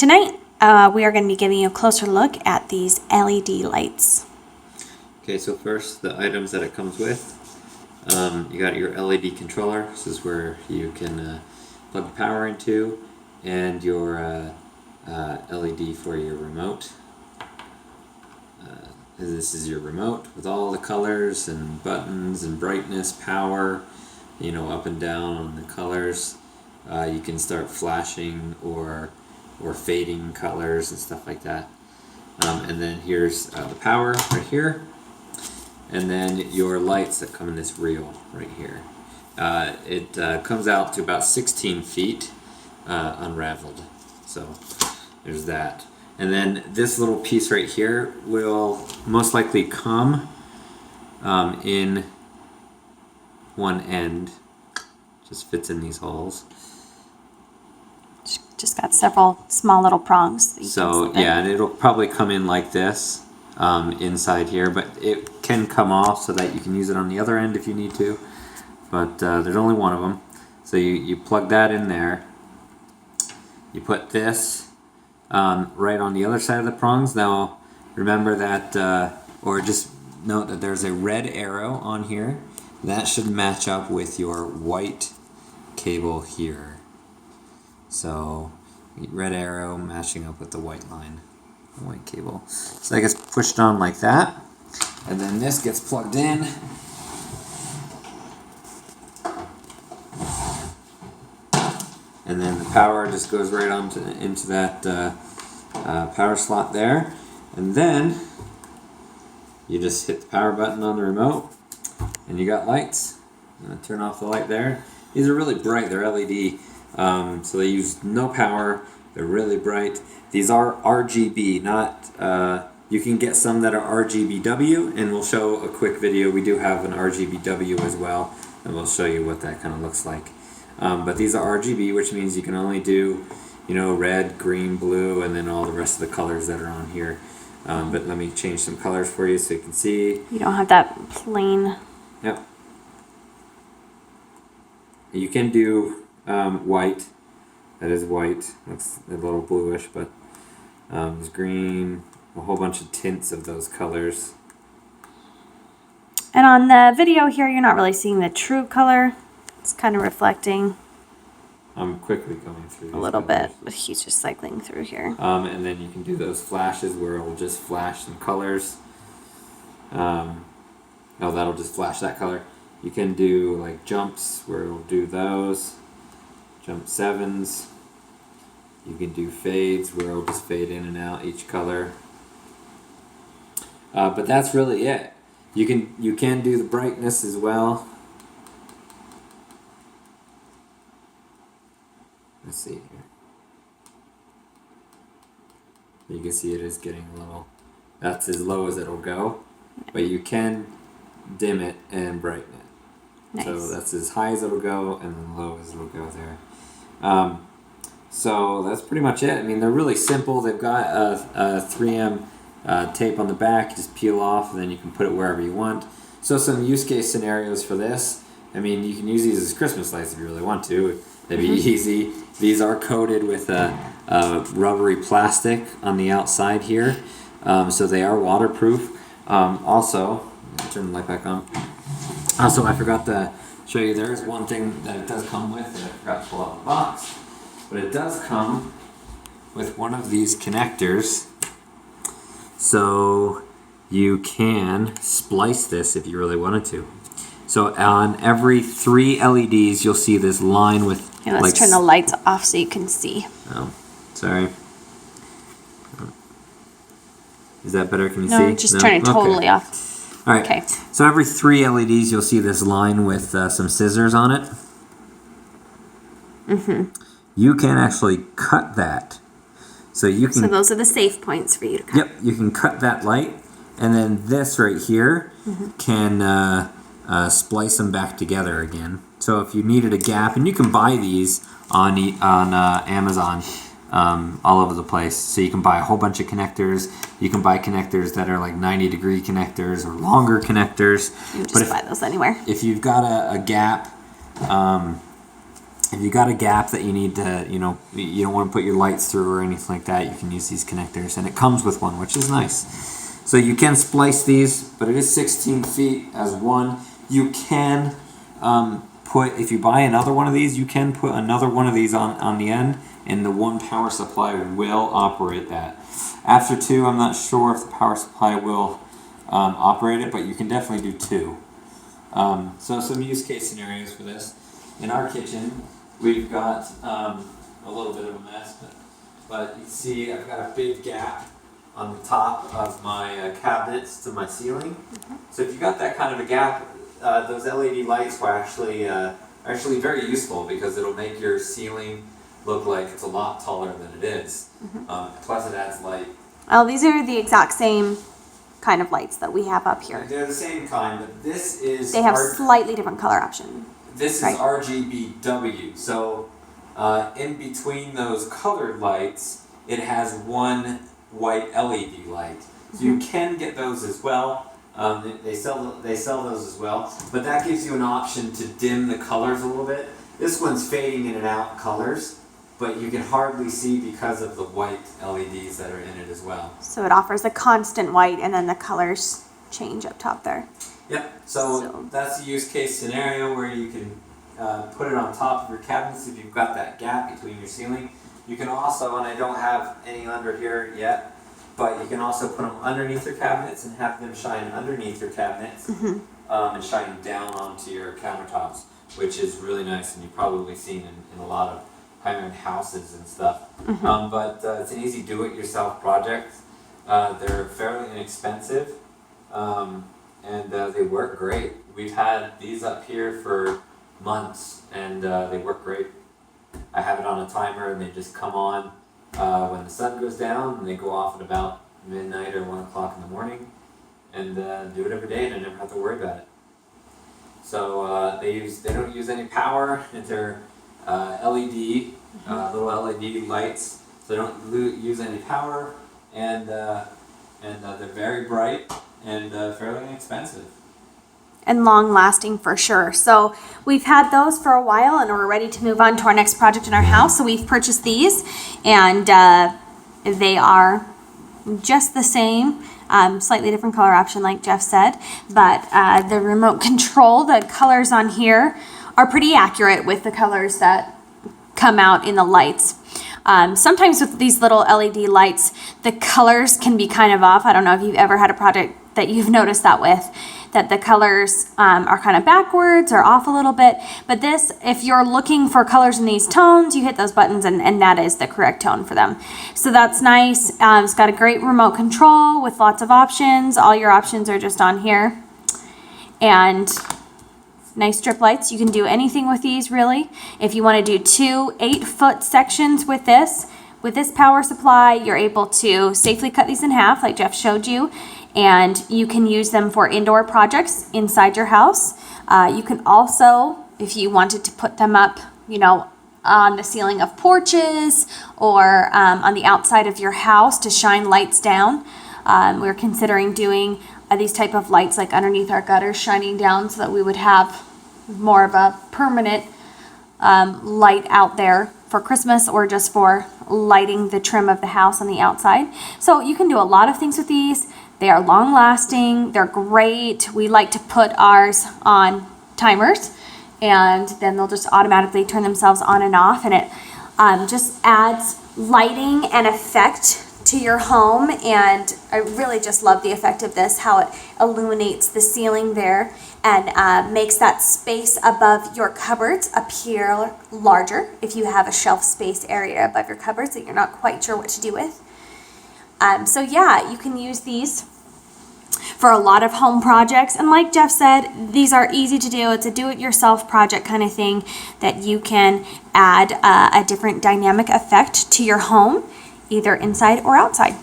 Tonight, we are going to be giving you a closer look at these LED lights. Okay, so first, the items that it comes with. You got your LED controller. This is where you can plug the power into, and your LED for your remote. This is your remote with all the colors and buttons and brightness, power, up and down on the colors. You can start flashing or fading colors and stuff like that. And then here's the power right here. And then your lights that come in this reel right here. It comes out to about 16 feet unraveled. So there's that. And then this little piece right here will most likely come in one end. Just fits in these holes. Just got several small little prongs. So yeah, and it'll probably come in like this inside here, but it can come off so that you can use it on the other end if you need to. But there's only one of them. So you plug that in there. You put this right on the other side of the prongs. Now remember that, or just note that there's a red arrow on here. That should match up with your white cable here. So red arrow matching up with the white line, the white cable. So that gets pushed on like that, and then this gets plugged in. And then the power just goes right into that power slot there. And then you just hit the power button on the remote and you got lights. I'm gonna turn off the light there. These are really bright, they're LED. So they use no power, they're really bright. These are RGB, not, you can get some that are RGBW, and we'll show a quick video. We do have an RGBW as well, and we'll show you what that kind of looks like. But these are RGB, which means you can only do, red, green, blue, and then all the rest of the colors that are on here. But let me change some colors for you so you can see. You don't have that plain. Yep. You can do white. That is white. That's a little bluish, but there's green, a whole bunch of tints of those colors. And on the video here, you're not really seeing the true color. It's kind of reflecting. I'm quickly going through a little bit, but he's just cycling through here. And then you can do those flashes where it will just flash some colors. That'll just flash that color. You can do like jumps where it'll do those. Jump 7s. You can do fades where it'll just fade in and out each color. But that's really it. You can do the brightness as well. Let's see here. You can see it is getting a little, that's as low as it'll go, but you can dim it and brighten it. Nice. So that's as high as it'll go and then low as it'll go there. So that's pretty much it. I mean, they're really simple. They've got a 3M tape on the back. You just peel off and then you can put it wherever you want. So some use case scenarios for this. I mean, you can use these as Christmas lights if you really want to. They'd be easy. These are coated with a rubbery plastic on the outside here. So they are waterproof. Also, turn the light back on. Also, I forgot to show you, there is one thing that it does come with that I forgot to pull out the box. But it does come with one of these connectors. So you can splice this if you really wanted to. So on every 3 LEDs, you'll see this line with... Yeah, let's turn the lights off so you can see. Oh, sorry. Is that better? Can you see? No, just turn it totally off. All right. Okay. So every 3 LEDs, you'll see this line with some scissors on it. Mm-hmm. You can actually cut that. So you can... So those are the safe points for you to cut. Yep, you can cut that light, and then this right here can splice them back together again. So if you needed a gap, and you can buy these on Amazon all over the place. So you can buy a whole bunch of connectors. You can buy connectors that are like 90-degree connectors or longer connectors. You can just buy those anywhere. If you've got a gap, if you got a gap that you need to, you know, you don't want to put your lights through or anything like that, you can use these connectors, and it comes with one, which is nice. So you can splice these, but it is 16 feet as one. You can if you buy another one of these, you can put another one of these on the end, and the one power supply will operate that. After 2, I'm not sure if the power supply will operate it, but you can definitely do 2. So some use case scenarios for this. In our kitchen, we've got a little bit of a mess, but you see I've got a big gap on the top of my cabinets to my ceiling. So if you got that kind of a gap, those LED lights were actually very useful, because it'll make your ceiling look like it's a lot taller than it is. Plus it adds light. Oh, these are the exact same kind of lights that we have up here. They're the same kind, but this is... They have slightly different color option. This is RGBW. So in between those colored lights, it has one white LED light. So you can get those as well. They sell those as well, but that gives you an option to dim the colors a little bit. This one's fading in and out colors, but you can hardly see because of the white LEDs that are in it as well. So it offers a constant white, and then the colors change up top there. Yep, so that's a use case scenario where you can put it on top of your cabinets if you've got that gap between your ceiling. You can also, and I don't have any under here yet, but you can also put them underneath your cabinets and have them shine underneath your cabinets and shine down onto your countertops, which is really nice, and you've probably seen in a lot of high-end houses and stuff. But it's an easy do-it-yourself project. They're fairly inexpensive, and they work great. We've had these up here for months, and they work great. I have it on a timer, and they just come on when the sun goes down, and they go off at about midnight or 1 o'clock in the morning, and do it every day, and I never have to worry about it. So they don't use any power. They're LED, little LED lights. So they don't use any power, and they're very bright and fairly inexpensive. And long lasting for sure. So we've had those for a while, and we're ready to move on to our next project in our house. So we've purchased these, and they are just the same, slightly different color option like Jeff said, but the remote control, the colors on here are pretty accurate with the colors that come out in the lights. Sometimes with these little LED lights, the colors can be kind of off. I don't know if you've ever had a project that you've noticed that with, that the colors are kind of backwards or off a little bit. But this, if you're looking for colors in these tones, you hit those buttons and that is the correct tone for them. So that's nice. It's got a great remote control with lots of options. All your options are just on here. And nice strip lights. You can do anything with these really. If you want to do 2 8-foot sections with this power supply, you're able to safely cut these in half like Jeff showed you. And you can use them for indoor projects inside your house. You can also, if you wanted to put them up, you know, on the ceiling of porches or on the outside of your house to shine lights down. We're considering doing these type of lights like underneath our gutters shining down, so that we would have more of a permanent light out there for Christmas, or just for lighting the trim of the house on the outside. So you can do a lot of things with these. They are long lasting, they're great. We like to put ours on timers, and then they'll just automatically turn themselves on and off, and it just adds lighting and effect to your home. And I really just love the effect of this, how it illuminates the ceiling there and makes that space above your cupboards appear larger if you have a shelf space area above your cupboards that you're not quite sure what to do with. So yeah, you can use these for a lot of home projects. And like Jeff said, these are easy to do. It's a do-it-yourself project kind of thing that you can add a different dynamic effect to your home, either inside or outside.